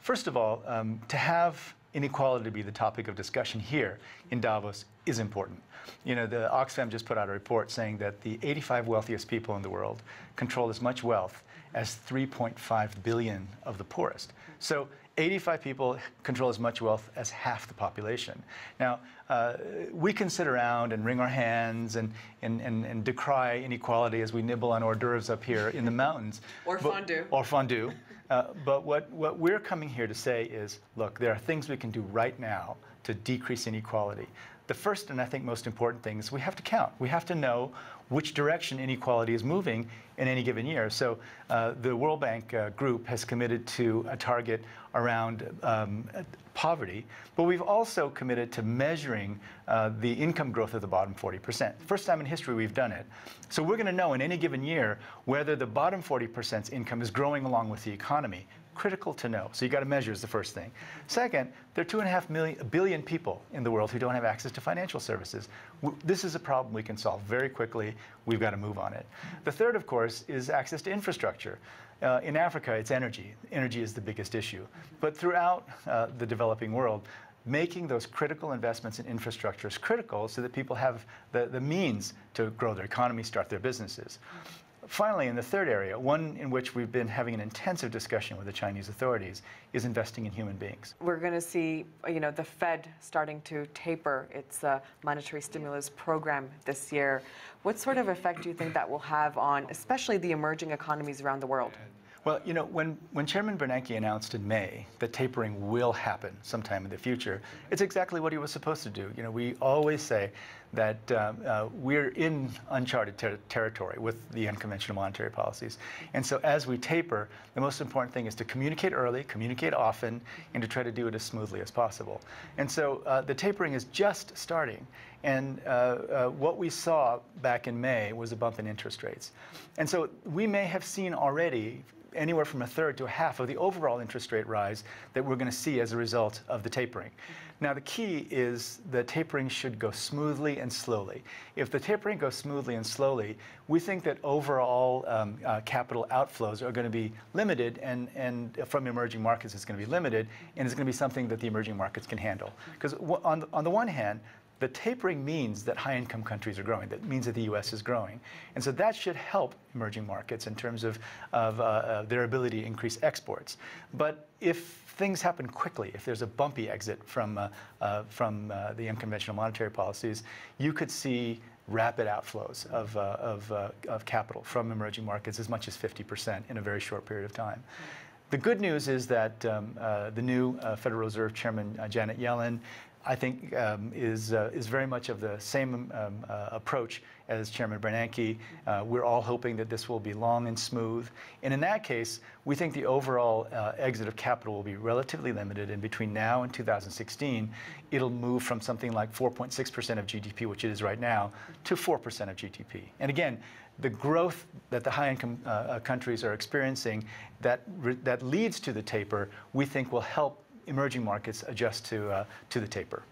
first of all, to have inequality be the topic of discussion here in Davos is important. You know, the Oxfam just put out a report saying that the 85 wealthiest people in the world control as much wealth as 3.5 billion of the poorest. So 85 people control as much wealth as half the population. Now, we can sit around and wring our hands and decry inequality as we nibble on hors d'oeuvres up here in the mountains. Or fondue. Or fondue. But what we're coming here to say is, look, there are things we can do right now to decrease inequality. The first and I think most important thing is we have to count. We have to know which direction inequality is moving in any given year. So the World Bank group has committed to a target around poverty, but we've also committed to measuring the income growth of the bottom 40%. First time in history we've done it. So we're going to know in any given year whether the bottom 40%'s income is growing along with the economy. Critical to know. So you got to measure is the first thing. Second, there are 2.5 billion people in the world who don't have access to financial services. This is a problem we can solve very quickly. We've got to move on it. The third, of course, is access to infrastructure. In Africa, it's energy. Energy is the biggest issue. But throughout the developing world, making those critical investments in infrastructure is critical so that people have the means to grow their economy, start their businesses. Finally, in the third area, one in which we've been having an intensive discussion with the Chinese authorities, is investing in human beings. We're going to see, you know, the Fed starting to taper its monetary stimulus program this year. What sort of effect do you think that will have on, especially the emerging economies around the world? Well, you know, when Chairman Bernanke announced in May that tapering will happen sometime in the future, it's exactly what he was supposed to do. You know, we always say that we're in uncharted territory with the unconventional monetary policies. And so as we taper, the most important thing is to communicate early, communicate often, and to try to do it as smoothly as possible. And so the tapering is just starting. And what we saw back in May was a bump in interest rates. And so we may have seen already anywhere from a third to a half of the overall interest rate rise that we're going to see as a result of the tapering. Now, the key is the tapering should go smoothly and slowly. If the tapering goes smoothly and slowly, we think that overall capital outflows are going to be limited, and from emerging markets it's going to be limited, and it's going to be something that the emerging markets can handle. Because on the one hand, the tapering means that high-income countries are growing. That means that the U.S. is growing. And so that should help emerging markets in terms of their ability to increase exports. But if things happen quickly, if there's a bumpy exit from the unconventional monetary policies, you could see rapid outflows of capital from emerging markets, as much as 50% in a very short period of time. The good news is that the new Federal Reserve Chairman, Janet Yellen, I think is very much of the same approach as Chairman Bernanke. We're all hoping that this will be long and smooth. And in that case, we think the overall exit of capital will be relatively limited. And between now and 2016, it'll move from something like 4.6% of GDP, which it is right now, to 4% of GDP. And again, the growth that the high-income countries are experiencing that leads to the taper, we think will help emerging markets adjust to the taper.